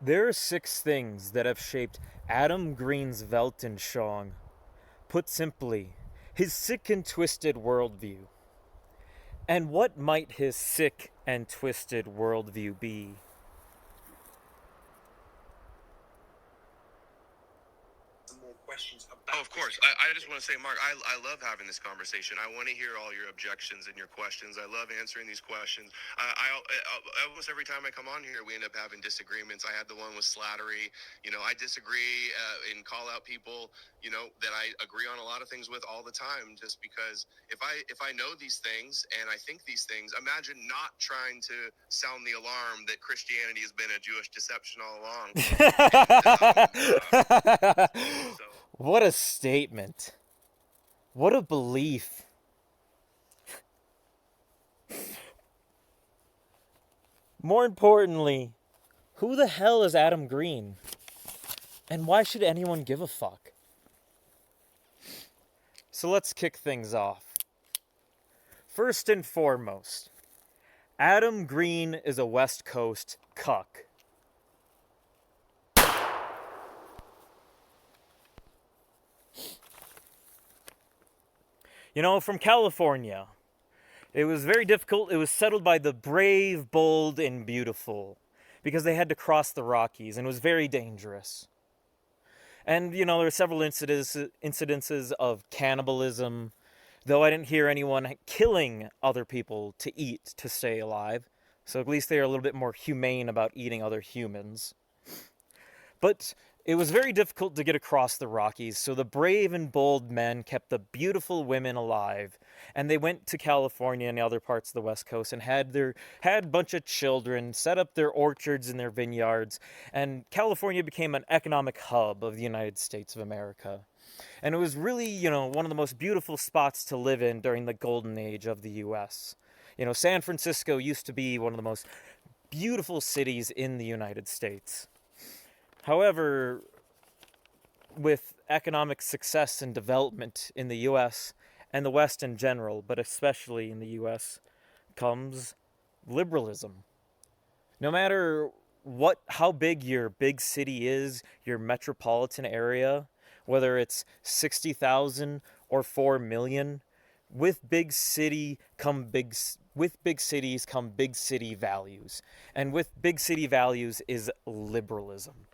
There are 6 things that have shaped Adam Green's Weltanschauung. Put simply, his sick and twisted worldview. And what might his sick and twisted worldview be? Oh, of course. I just want to say, Mark, I love having this conversation. I want to hear all your objections and your questions. I love answering these questions. Almost every time I come on here, we end up having disagreements. I had the one with Slattery. I disagree and call out people, that I agree on a lot of things with all the time, just because if I know these things and I think these things, imagine not trying to sound the alarm that Christianity has been a Jewish deception all along. So What a statement. What a belief. More importantly, who the hell is Adam Green? And why should anyone give a fuck? So let's kick things off. First and foremost, Adam Green is a West Coast cuck. From California. It was very difficult. It was settled by the brave, bold, and beautiful because they had to cross the Rockies, and it was very dangerous. And, there were several incidences of cannibalism, though I didn't hear anyone killing other people to eat to stay alive. So at least they are a little bit more humane about eating other humans. But it was very difficult to get across the Rockies, so the brave and bold men kept the beautiful women alive, and they went to California and other parts of the West Coast and had a bunch of children, set up their orchards and their vineyards, and California became an economic hub of the United States of America. And it was really, one of the most beautiful spots to live in during the golden age of the U.S. San Francisco used to be one of the most beautiful cities in the United States. However, with economic success and development in the U.S. and the West in general, but especially in the U.S., comes liberalism. No matter how big your big city is, your metropolitan area, whether it's 60,000 or 4 million, with big cities come big city values. And with big city values is liberalism.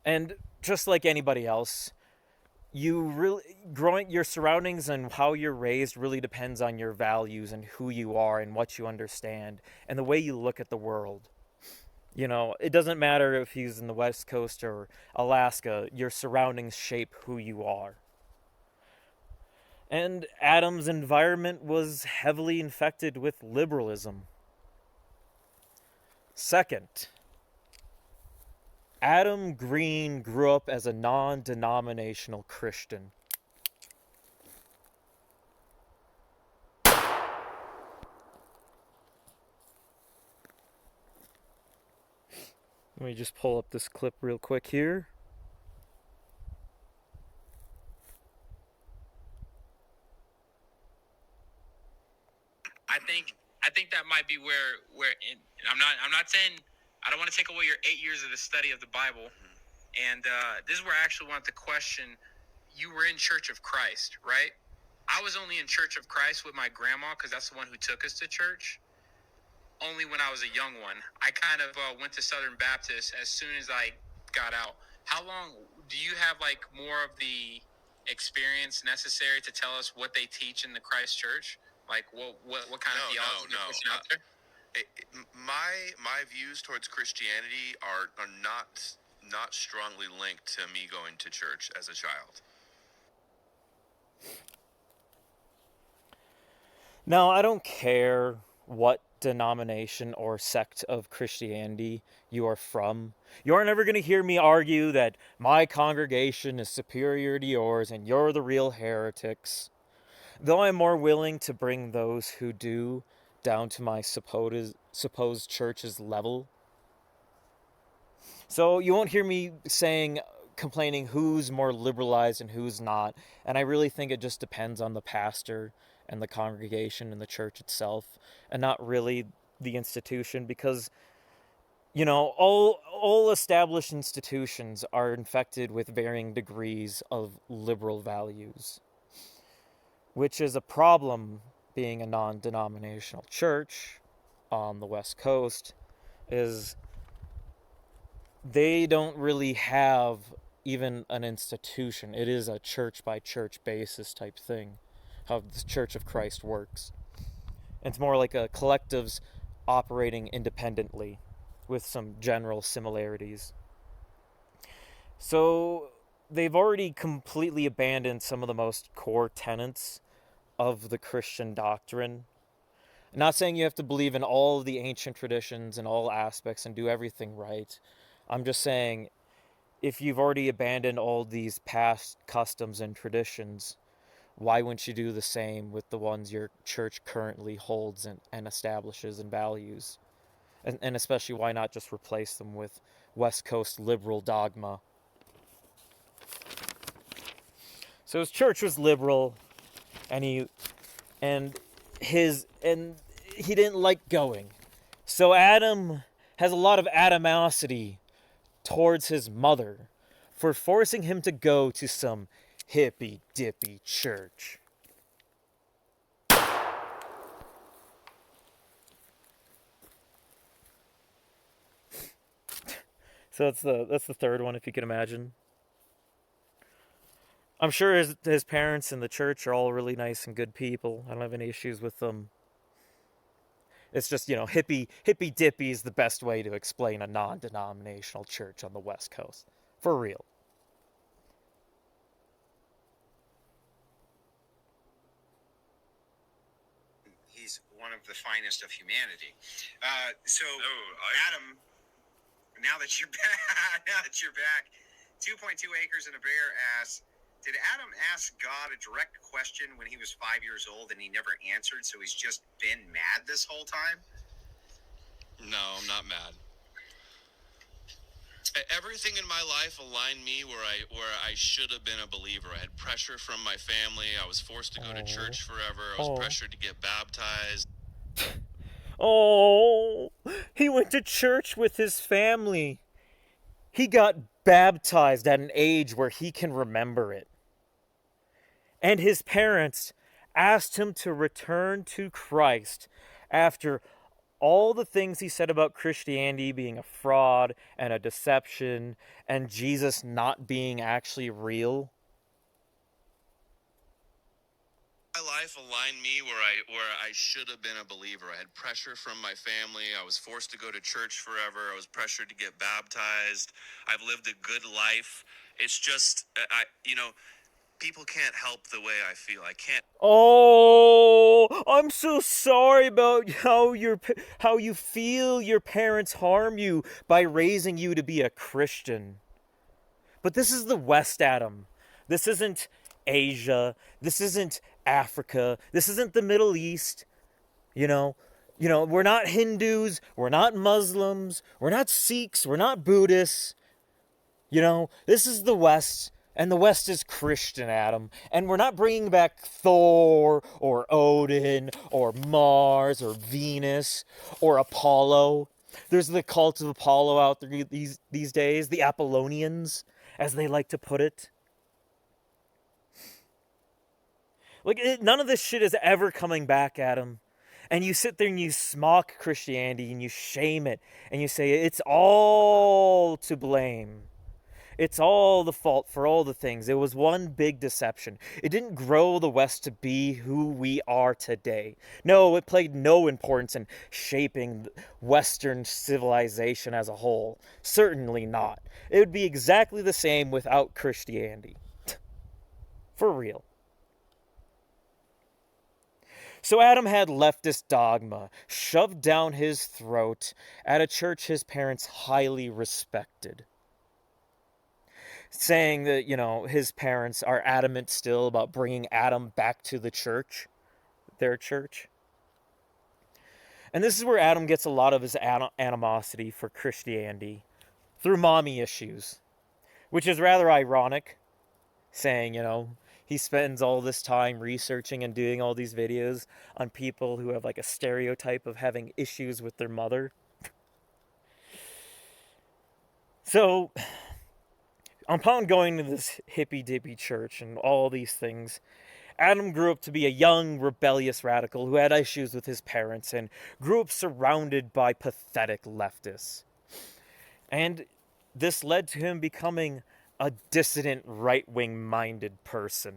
And just like anybody else, your surroundings and how you're raised really depends on your values and who you are and what you understand and the way you look at the world. It doesn't matter if he's in the West Coast or Alaska, your surroundings shape who you are. And Adam's environment was heavily infected with liberalism. Second, Adam Green grew up as a non-denominational Christian. Let me just pull up this clip real quick here. I think that might be where I'm not saying I don't want to take away your 8 years of the study of the Bible. And this is where I actually wanted to question, you were in Church of Christ, right? I was only in Church of Christ with my grandma because that's the one who took us to church. Only when I was a young one. I kind of went to Southern Baptist as soon as I got out. How long do you have more of the experience necessary to tell us what they teach in the Christ Church? What kind of theology they're pushing out there? My views towards Christianity are not strongly linked to me going to church as a child. Now, I don't care what denomination or sect of Christianity you are from. You're never going to hear me argue that my congregation is superior to yours and you're the real heretics. Though I'm more willing to bring those who do down to my supposed church's level. So you won't hear me complaining who's more liberalized and who's not. And I really think it just depends on the pastor and the congregation and the church itself, and not really the institution, because You know, all established institutions are infected with varying degrees of liberal values, which is a problem being a non-denominational church on the West Coast, is they don't really have even an institution. It is a church by church basis type thing, how the Church of Christ works. It's more like a collectives operating independently with some general similarities. So they've already completely abandoned some of the most core tenets of the Christian doctrine. I'm not saying you have to believe in all of the ancient traditions and all aspects and do everything right. I'm just saying if you've already abandoned all these past customs and traditions, why wouldn't you do the same with the ones your church currently holds and establishes and values? And especially, why not just replace them with West Coast liberal dogma? So his church was liberal, and and he didn't like going. So Adam has a lot of animosity towards his mother for forcing him to go to some hippy dippy church. So that's the third one, if you can imagine. I'm sure his parents and the church are all really nice and good people. I don't have any issues with them. It's just, hippy dippy is the best way to explain a non-denominational church on the West Coast. For real. He's one of the finest of humanity. Adam, now that you're back, 2.2 acres and a bare ass. Did Adam ask God a direct question when he was 5 years old and he never answered, so he's just been mad this whole time? No, I'm not mad. Everything in my life aligned me where I should have been a believer. I had pressure from my family. I was forced to go to church forever. I was pressured to get baptized. Oh, he went to church with his family. He got baptized at an age where he can remember it. And his parents asked him to return to Christ after all the things he said about Christianity being a fraud and a deception and Jesus not being actually real. My life aligned me where I should have been a believer. I had pressure from my family. I was forced to go to church forever. I was pressured to get baptized. I've lived a good life. It's just people can't help the way I feel. I can't. Oh, I'm so sorry about how you feel your parents harm you by raising you to be a Christian. But this is the West, Adam. This isn't Asia. This isn't Africa. This isn't the Middle East. We're not Hindus. We're not Muslims. We're not Sikhs. We're not Buddhists. This is the West. And the West is Christian, Adam. And we're not bringing back Thor or Odin or Mars or Venus or Apollo. There's the cult of Apollo out there these days, the Apollonians, as they like to put it. None of this shit is ever coming back, Adam. And you sit there and you smock Christianity and you shame it. And you say it's all to blame. It's all the fault for all the things. It was one big deception. It didn't grow the West to be who we are today. No, it played no importance in shaping Western civilization as a whole. Certainly not. It would be exactly the same without Christianity. For real. So Adam had leftist dogma shoved down his throat at a church his parents highly respected. Saying that, his parents are adamant still about bringing Adam back to the church, their church. And this is where Adam gets a lot of his animosity for Christianity, through mommy issues, which is rather ironic, saying, he spends all this time researching and doing all these videos on people who have a stereotype of having issues with their mother. So, upon going to this hippy-dippy church and all these things, Adam grew up to be a young, rebellious radical who had issues with his parents and grew up surrounded by pathetic leftists. And this led to him becoming a dissident, right-wing minded person.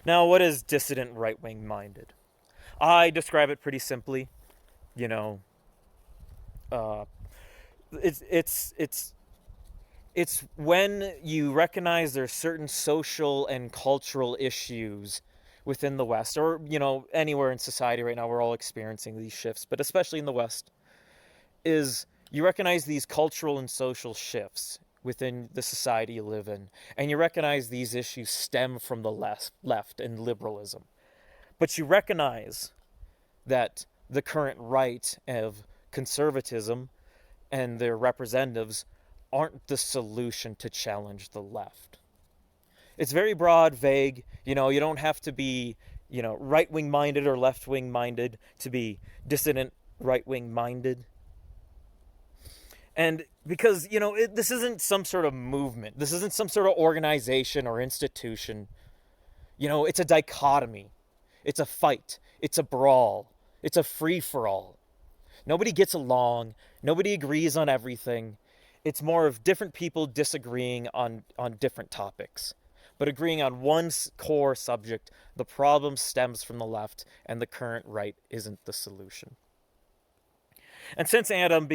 Now, what is dissident, right-wing minded? I describe it pretty simply. You know, uh, it's when you recognize there's certain social and cultural issues within the West, or anywhere in society right now. We're all experiencing these shifts, but especially in the West, is you recognize these cultural and social shifts within the society you live in, and you recognize these issues stem from the left and liberalism, but you recognize that the current right of conservatism and their representatives aren't the solution to challenge the left. It's very broad, vague. You don't have to be, right-wing minded or left-wing minded to be dissident right-wing minded. And because, this isn't some sort of movement. This isn't some sort of organization or institution. It's a dichotomy. It's a fight. It's a brawl. It's a free-for-all. Nobody gets along. Nobody agrees on everything. It's more of different people disagreeing on different topics, but agreeing on one core subject. The problem stems from the left, and the current right isn't the solution. And since Adam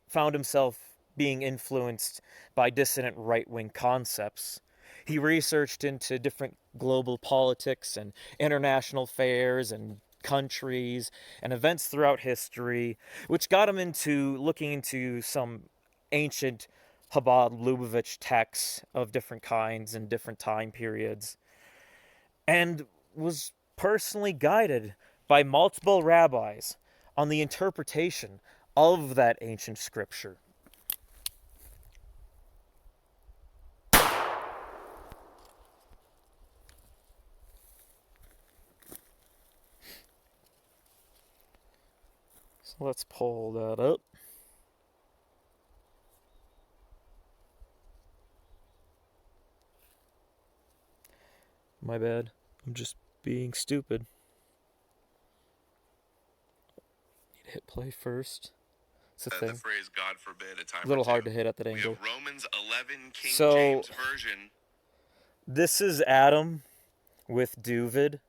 found himself being influenced by dissident right-wing concepts, he researched into different global politics and international affairs and countries and events throughout history, which got him into looking into some ancient Chabad Lubavitch texts of different kinds and different time periods, and was personally guided by multiple rabbis on the interpretation of that ancient scripture. So let's pull that up. My bad. I'm just being stupid. Need to hit play first. It's a thing. The phrase "God forbid" a time. A little or two. hard to hit at that We angle. have Romans 11, King So, James Version. This is Adam with Duvid,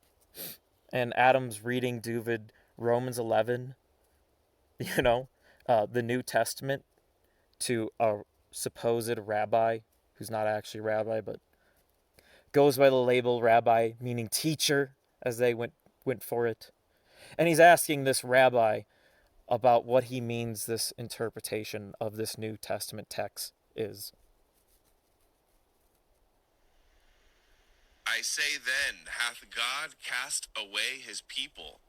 and Adam's reading Duvid Romans 11. The New Testament to a supposed rabbi who's not actually a rabbi, but goes by the label rabbi, meaning teacher, as they went for it. And he's asking this rabbi about what he means this interpretation of this New Testament text is. I say then, hath God cast away his people,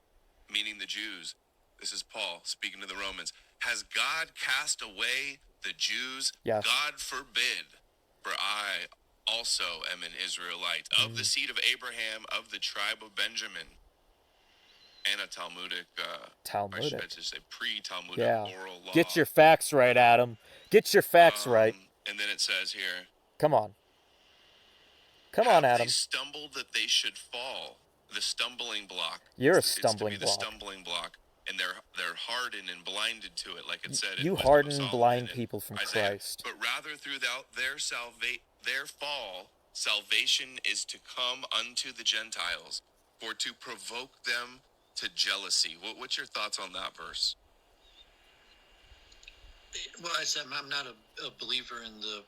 meaning the Jews? This is Paul speaking to the Romans. Has God cast away the Jews? Yes. God forbid, for I also am an Israelite, of the seed of Abraham, of the tribe of Benjamin. And a Talmudic. I should say pre-Talmudic oral law. Get your facts right, Adam. Get your facts right. And then it says here. Come on. Come on, Adam. They stumbled that they should fall. The stumbling block. You're a It's stumbling to be block. The stumbling block. And they're hardened and blinded to it, like it said. You harden and blind people from Isaiah. Christ. But rather through their fall, salvation is to come unto the Gentiles, for to provoke them to jealousy. What's your thoughts on that verse? Well, I'm not a believer in the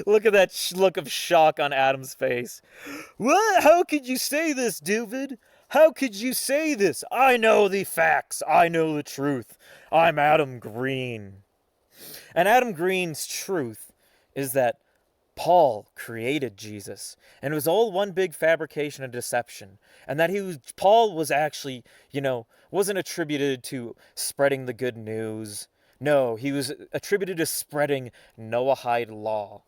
Look at that look of shock on Adam's face. What? How could you say this, David? How could you say this? I know the facts. I know the truth. I'm Adam Green. And Adam Green's truth is that Paul created Jesus, and it was all one big fabrication and deception, and that Paul was actually, wasn't attributed to spreading the good news, No, he was attributed to spreading Noahide law.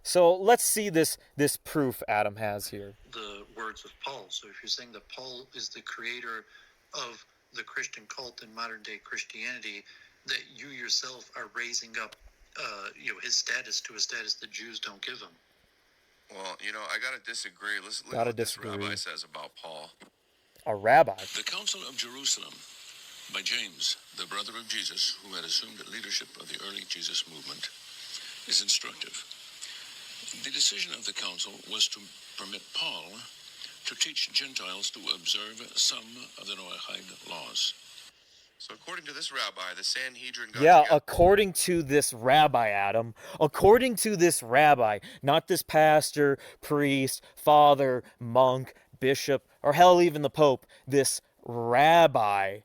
So let's see this proof Adam has here. The words of Paul. So if you're saying that Paul is the creator of the Christian cult in modern day Christianity, that you yourself are raising up, his status to a status the Jews don't give him. Well, I gotta disagree. Let's look Gotta what this disagree. rabbi says about Paul. A rabbi. The Council of Jerusalem by James, the brother of Jesus, who had assumed the leadership of the early Jesus movement, is instructive. The decision of the council was to permit Paul to teach Gentiles to observe some of the Noahide laws. So according to this rabbi, the Sanhedrin got Yeah, together. according to this rabbi, Adam. According to this rabbi, not this pastor, priest, father, monk, bishop, or hell, even the Pope. This rabbi,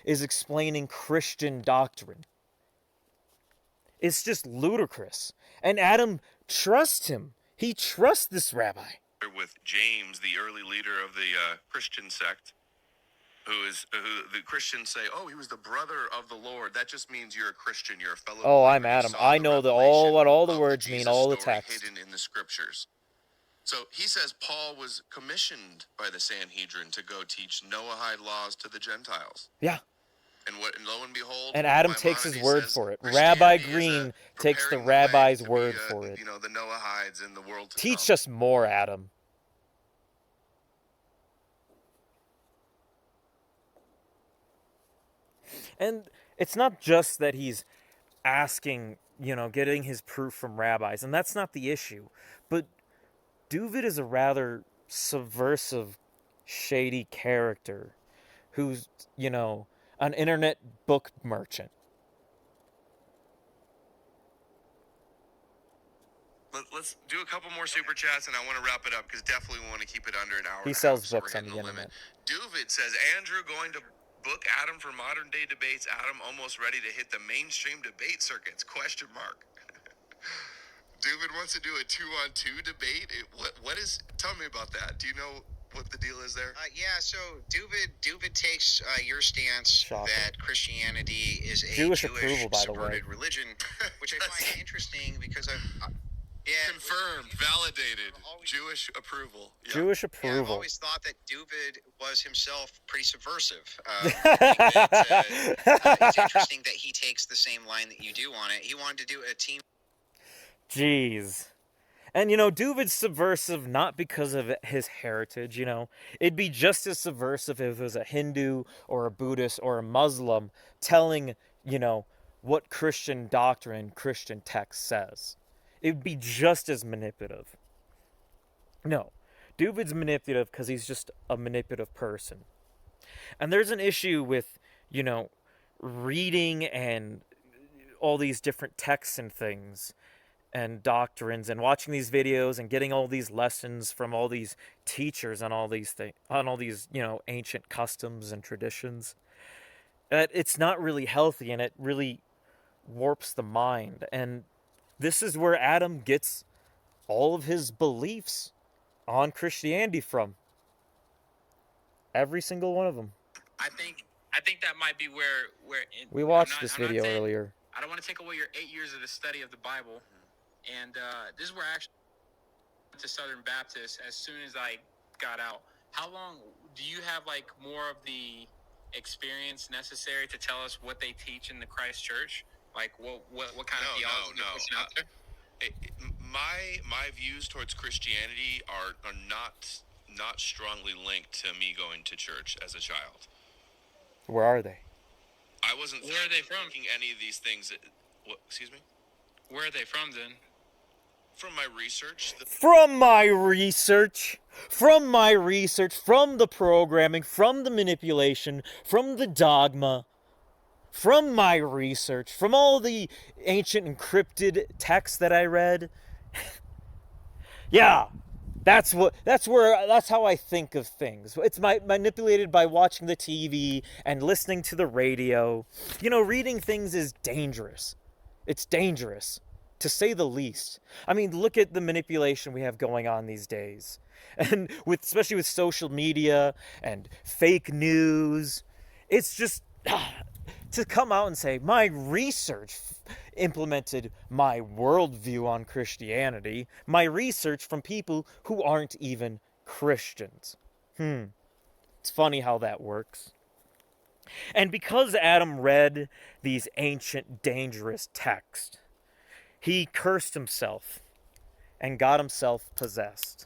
is explaining Christian doctrine. It's just ludicrous. And Adam trusts him. He trusts this rabbi. With James, the early leader of the Christian sect, who the Christians say, oh, he was the brother of the Lord. That just means you're a Christian. You're a fellow. Oh, believer. I'm You Adam. saw I the know revelation what all the of words mean, Jesus all the story text. hidden in the scriptures. So he says Paul was commissioned by the Sanhedrin to go teach Noahide laws to the Gentiles. Yeah. And lo and behold, And Adam takes his Maimonides word says for it. Christianity Rabbi is, Green takes the preparing way rabbi's to be, word for it. the Noahides in the world to Teach come. us more, Adam. And it's not just that he's asking, getting his proof from rabbis, and that's not the issue. But Duvid is a rather subversive, shady character who's, an internet book merchant. Let's do a couple more super chats, and I want to wrap it up because definitely we want to keep it under an hour. He and a sells half, so books we're on the hitting internet. Duvid says Andrew going to book Adam for modern day debates. Adam almost ready to hit the mainstream debate circuits? Question mark. Duvid wants to do a 2-on-2 debate. What is? Tell me about that. Do you know what the deal is there? So Duvid takes your stance Shocking. that Christianity is a Jewish approval, by the way. subverted religion, which I find interesting because Confirmed, validated, Jewish approval. Yeah. Jewish I've approval. always thought that Duvid was himself pretty subversive. It's interesting that he takes the same line that you do on it. He wanted to do a team. Jeez. And, Duvid's subversive not because of his heritage, It'd be just as subversive if it was a Hindu or a Buddhist or a Muslim telling, what Christian doctrine, Christian text says. It would be just as manipulative. No. Duvid's manipulative because he's just a manipulative person. And there's an issue with, reading and all these different texts and things and doctrines and watching these videos and getting all these lessons from all these teachers on all these things, on all these, ancient customs and traditions. It's not really healthy, and it really warps the mind. And this is where Adam gets all of his beliefs on Christianity from. Every single one of them. I think that might be where We watched this video earlier. I don't want to take away your 8 years of the study of the Bible, and this is where I actually went to Southern Baptist as soon as I got out. How long do you have more of the experience necessary to tell us what they teach in the Christ Church? Like what kind of theology they're pushing out there? My views towards Christianity are not strongly linked to me going to church as a child. Where are they? I wasn't. Where are they from? Thinking any of these things. Excuse me. Where are they from then? From my research. From my research, from the programming, from the manipulation, from the dogma, from my research, from all the ancient encrypted texts that I read. Yeah, that's how I think of things. It's manipulated by watching the TV and listening to the radio. Reading things is dangerous. It's dangerous, to say the least. I mean, look at the manipulation we have going on these days. And especially with social media and fake news. It's just to come out and say, my research implemented my worldview on Christianity, my research from people who aren't even Christians. It's funny how that works. And because Adam read these ancient, dangerous texts, he cursed himself and got himself possessed.